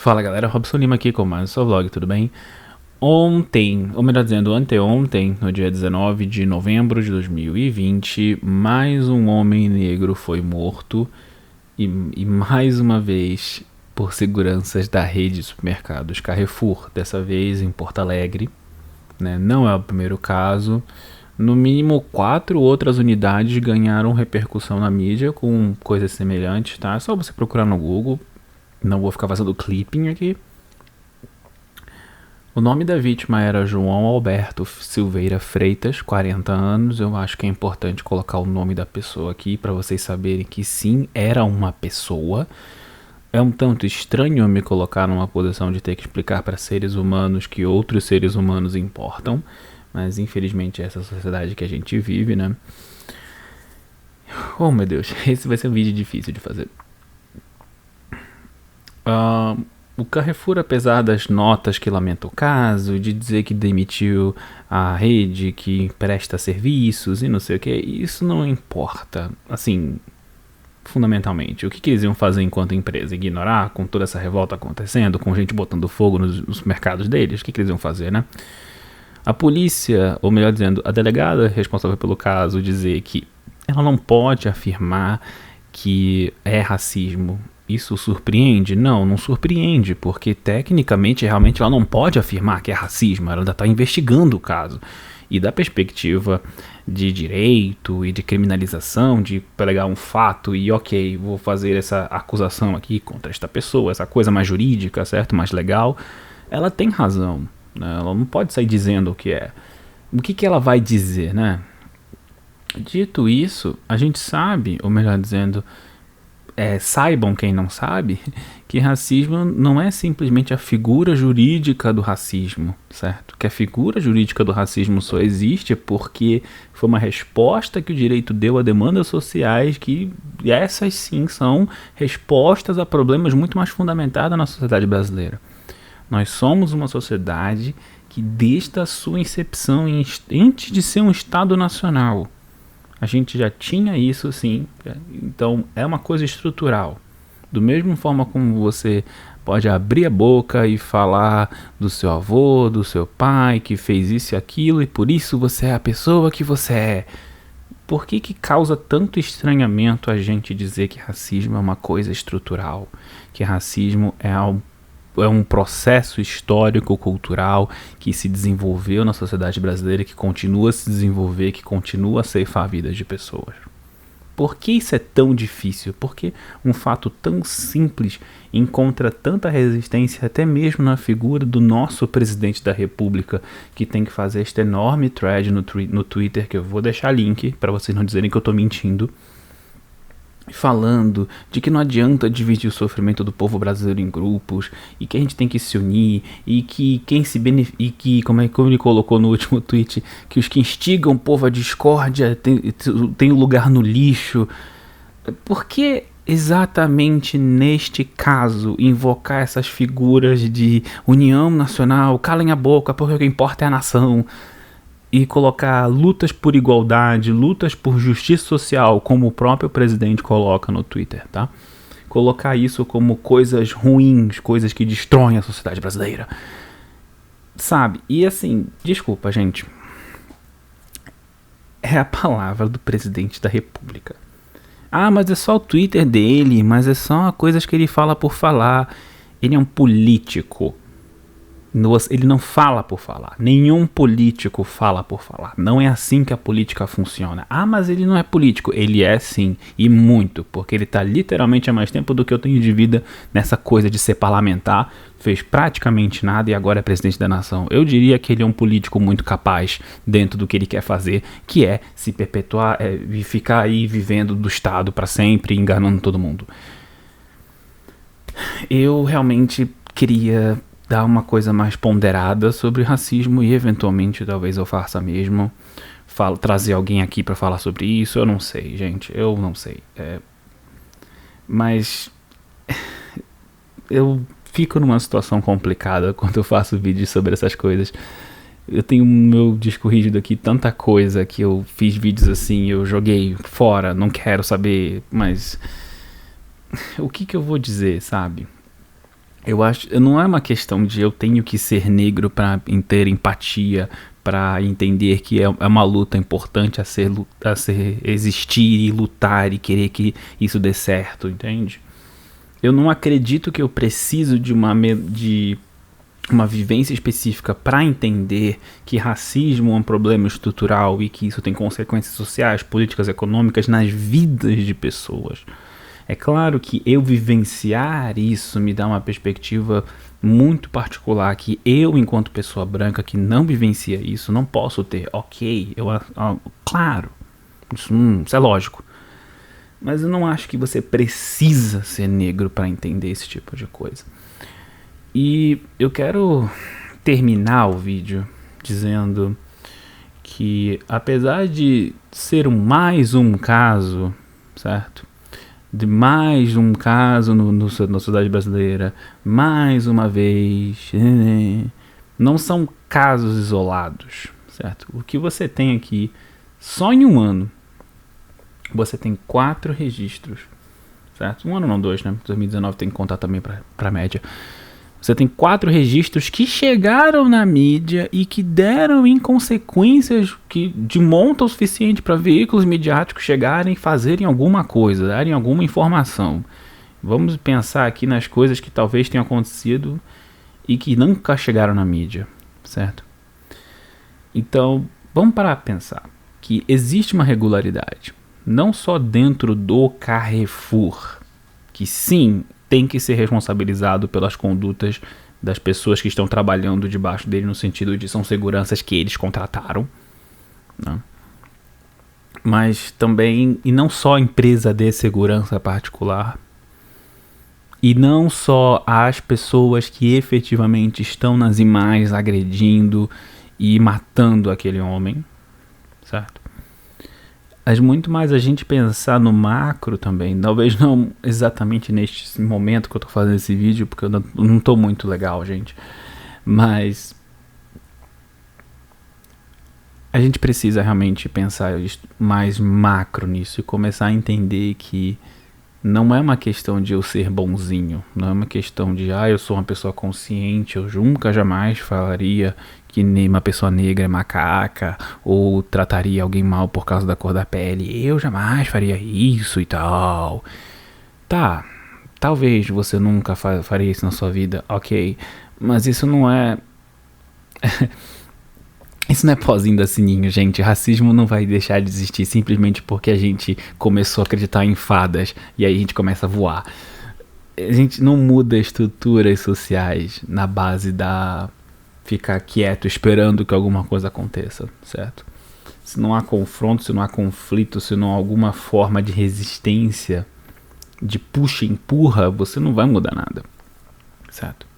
Fala galera, Robson Lima aqui com mais um seu vlog, tudo bem? Ontem, ou melhor dizendo, anteontem, no dia 19 de novembro de 2020, mais um homem negro foi morto e mais uma vez por seguranças da rede de supermercados Carrefour, dessa vez em Porto Alegre, né? Não é o primeiro caso. No mínimo 4 outras unidades ganharam repercussão na mídia com coisas semelhantes, tá? É só você procurar no Google. Não vou ficar fazendo clipping aqui. O nome da vítima era João Alberto Silveira Freitas, 40 anos. Eu acho que é importante colocar o nome da pessoa aqui para vocês saberem que sim, era uma pessoa. É um tanto estranho me colocar numa posição de ter que explicar para seres humanos que outros seres humanos importam, mas infelizmente é essa sociedade que a gente vive, né? Oh meu Deus, esse vai ser um vídeo difícil de fazer. O Carrefour, apesar das notas que lamenta o caso, de dizer que demitiu a rede que presta serviços e não sei o que, isso não importa, assim, fundamentalmente. O que eles iam fazer enquanto empresa? Ignorar com toda essa revolta acontecendo, com gente botando fogo nos mercados deles? O que eles iam fazer, né? A polícia, ou melhor dizendo, a delegada responsável pelo caso, dizer que ela não pode afirmar que é racismo. Isso surpreende? Não surpreende, porque tecnicamente realmente ela não pode afirmar que é racismo, ela ainda está investigando o caso. E da perspectiva de direito e de criminalização, de pegar um fato e ok, vou fazer essa acusação aqui contra esta pessoa, essa coisa mais jurídica, certo? Mais legal, ela tem razão, né? Ela não pode sair dizendo o que é. O que ela vai dizer, né? Dito isso, a gente sabe, ou melhor dizendo, saibam quem não sabe, que racismo não é simplesmente a figura jurídica do racismo, certo? Que a figura jurídica do racismo só existe porque foi uma resposta que o direito deu a demandas sociais, que essas sim são respostas a problemas muito mais fundamentados na sociedade brasileira. Nós somos uma sociedade que desde a sua incepção, antes de ser um Estado nacional, a gente já tinha isso sim, então é uma coisa estrutural. Do mesmo forma como você pode abrir a boca e falar do seu avô, do seu pai, que fez isso e aquilo, e por isso você é a pessoa que você é. Por que causa tanto estranhamento a gente dizer que racismo é uma coisa estrutural? Que racismo é um processo histórico-cultural que se desenvolveu na sociedade brasileira, que continua a se desenvolver, que continua a ceifar vidas de pessoas. Por que isso é tão difícil? Por que um fato tão simples encontra tanta resistência até mesmo na figura do nosso presidente da república, que tem que fazer este enorme thread no Twitter, que eu vou deixar link para vocês não dizerem que eu estou mentindo, falando de que não adianta dividir o sofrimento do povo brasileiro em grupos e que a gente tem que se unir e que quem se beneficia, e que, como ele colocou no último tweet, que os que instigam o povo à discórdia tem um lugar no lixo. Por que exatamente neste caso invocar essas figuras de união nacional, calem a boca porque o que importa é a nação, e colocar lutas por igualdade, lutas por justiça social, como o próprio presidente coloca no Twitter, tá? Colocar isso como coisas ruins, coisas que destroem a sociedade brasileira, sabe? E assim, desculpa, gente, é a palavra do presidente da república. Ah, mas é só o Twitter dele, mas é só coisas que ele fala por falar. Ele é um político. Ele não fala por falar. Nenhum político fala por falar. Não é assim que a política funciona. Ah, mas ele não é político. Ele é sim, e muito, porque ele está literalmente há mais tempo do que eu tenho de vida nessa coisa de ser parlamentar. Fez praticamente nada e agora é presidente da nação. Eu diria que ele é um político muito capaz dentro do que ele quer fazer, que é se perpetuar e ficar aí vivendo do Estado para sempre, enganando todo mundo. Eu realmente queria dar uma coisa mais ponderada sobre racismo e eventualmente talvez eu faça mesmo, trazer alguém aqui para falar sobre isso. Eu não sei, gente, eu não sei, mas eu fico numa situação complicada quando eu faço vídeos sobre essas coisas. Eu tenho no meu disco rígido aqui tanta coisa que eu fiz vídeos assim, eu joguei fora, não quero saber, mas o que eu vou dizer, sabe? Não é uma questão de eu tenho que ser negro para ter empatia, para entender que é uma luta importante a ser existir e lutar e querer que isso dê certo, entende? Eu não acredito que eu preciso de uma vivência específica para entender que racismo é um problema estrutural e que isso tem consequências sociais, políticas, econômicas nas vidas de pessoas. É claro que eu vivenciar isso me dá uma perspectiva muito particular que eu, enquanto pessoa branca que não vivencia isso, não posso ter. Ok, claro, isso é lógico. Mas eu não acho que você precisa ser negro para entender esse tipo de coisa. E eu quero terminar o vídeo dizendo que, apesar de ser mais um caso, certo? De mais um caso na sociedade brasileira, mais uma vez, não são casos isolados, certo? O que você tem aqui, só em um ano, você tem 4 registros, certo? Um ano não, 2, né? 2019 tem que contar também para média. Você tem 4 registros que chegaram na mídia e que deram em consequências de monta o suficiente para veículos midiáticos chegarem e fazerem alguma coisa, darem alguma informação. Vamos pensar aqui nas coisas que talvez tenham acontecido e que nunca chegaram na mídia, certo? Então, vamos parar para pensar que existe uma regularidade, não só dentro do Carrefour, que sim, tem que ser responsabilizado pelas condutas das pessoas que estão trabalhando debaixo dele, no sentido de são seguranças que eles contrataram, né? Mas também, e não só a empresa de segurança particular, e não só as pessoas que efetivamente estão nas imagens agredindo e matando aquele homem, certo? Mas muito mais a gente pensar no macro também, talvez não exatamente neste momento que eu tô fazendo esse vídeo, porque eu não tô muito legal, gente, mas a gente precisa realmente pensar mais macro nisso e começar a entender que não é uma questão de eu ser bonzinho, não é uma questão de eu sou uma pessoa consciente, eu nunca jamais falaria que uma pessoa negra é macaca ou trataria alguém mal por causa da cor da pele, eu jamais faria isso e tal. Tá, talvez você nunca faria isso na sua vida, ok, mas isso não é isso não é pozinho da sininho, gente. Racismo não vai deixar de existir simplesmente porque a gente começou a acreditar em fadas e aí a gente começa a voar. A gente não muda estruturas sociais na base da ficar quieto esperando que alguma coisa aconteça, certo? Se não há confronto, se não há conflito, se não há alguma forma de resistência, de puxa e empurra, você não vai mudar nada, certo?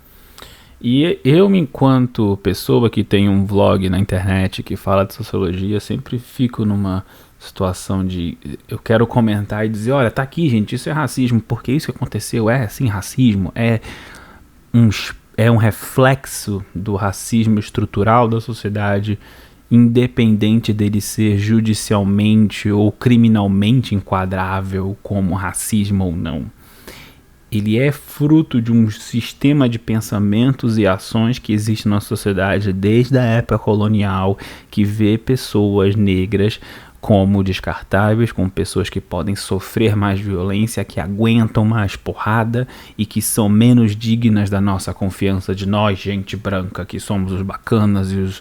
E eu, enquanto pessoa que tem um vlog na internet que fala de sociologia, sempre fico numa situação de eu quero comentar e dizer, olha, tá aqui, gente, isso é racismo, porque isso que aconteceu é sim racismo, é um reflexo do racismo estrutural da sociedade, independente dele ser judicialmente ou criminalmente enquadrável como racismo ou não. Ele é fruto de um sistema de pensamentos e ações que existe na sociedade desde a época colonial, que vê pessoas negras como descartáveis, como pessoas que podem sofrer mais violência, que aguentam mais porrada e que são menos dignas da nossa confiança de nós, gente branca, que somos os bacanas e os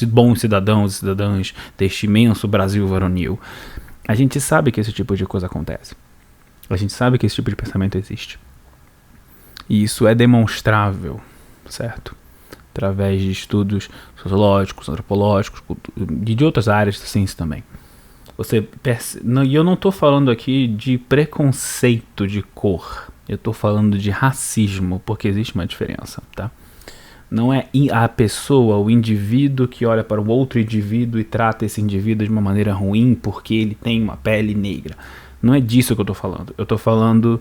bons cidadãos e cidadãs deste imenso Brasil varonil. A gente sabe que esse tipo de coisa acontece. A gente sabe que esse tipo de pensamento existe. E isso é demonstrável, certo? Através de estudos sociológicos, antropológicos e de outras áreas da ciência também. E eu não estou falando aqui de preconceito de cor. Eu estou falando de racismo, porque existe uma diferença, tá? Não é a pessoa, o indivíduo que olha para o outro indivíduo e trata esse indivíduo de uma maneira ruim porque ele tem uma pele negra. Não é disso que eu tô falando. Eu tô falando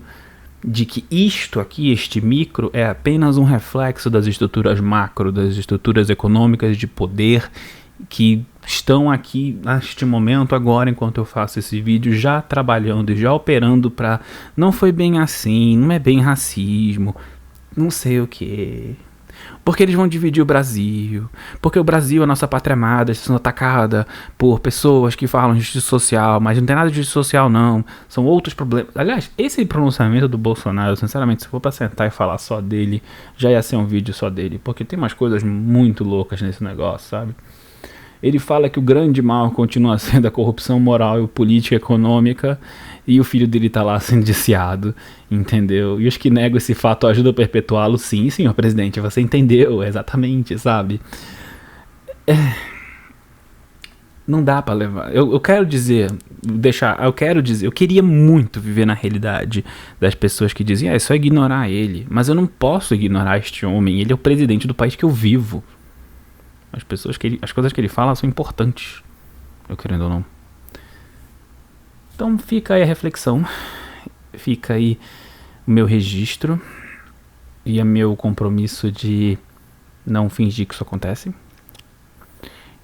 de que isto aqui, este micro, é apenas um reflexo das estruturas macro, das estruturas econômicas de poder que estão aqui neste momento agora, enquanto eu faço esse vídeo, já trabalhando e já operando para não foi bem assim, não é bem racismo. não sei o que. Porque eles vão dividir o Brasil. Porque o Brasil, a nossa pátria amada, está sendo atacada por pessoas que falam de justiça social, mas não tem nada de justiça social, não. São outros problemas. Aliás, esse pronunciamento do Bolsonaro, sinceramente, se for pra sentar e falar só dele, já ia ser um vídeo só dele. Porque tem umas coisas muito loucas nesse negócio, sabe? Ele fala que o grande mal continua sendo a corrupção moral e política econômica, e o filho dele tá lá sendo indiciado, entendeu? E os que negam esse fato ajudam a perpetuá-lo. Sim, senhor presidente, você entendeu exatamente, sabe? Não dá pra levar. Eu quero dizer, eu queria muito viver na realidade das pessoas que dizem, é só ignorar ele. Mas eu não posso ignorar este homem, ele é o presidente do país que eu vivo. As coisas que ele fala são importantes, eu querendo ou não. Então fica aí a reflexão, fica aí o meu registro e o meu compromisso de não fingir que isso acontece.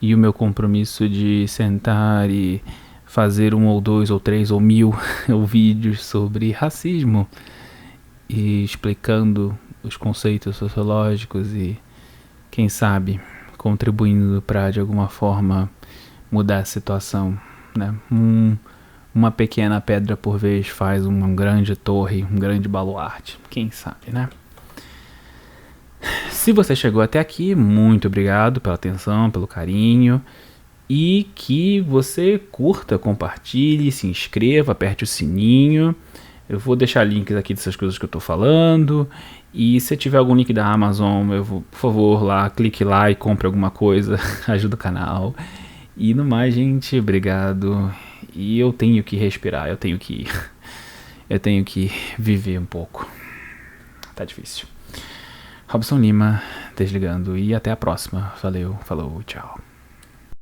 E o meu compromisso de sentar e fazer 1 ou 2 ou 3 ou 1000 vídeos sobre racismo e explicando os conceitos sociológicos e, quem sabe, contribuindo para de alguma forma mudar a situação, né? Uma pequena pedra por vez faz uma grande torre, um grande baluarte, quem sabe, né? Se você chegou até aqui, muito obrigado pela atenção, pelo carinho, e que você curta, compartilhe, se inscreva, aperte o sininho. Eu vou deixar links aqui dessas coisas que eu tô falando. E se tiver algum link da Amazon, por favor, lá, clique lá e compre alguma coisa. Ajuda o canal. E no mais, gente, obrigado. E eu tenho que respirar, eu tenho que viver um pouco. Tá difícil. Robson Lima, desligando. E até a próxima. Valeu, falou, tchau.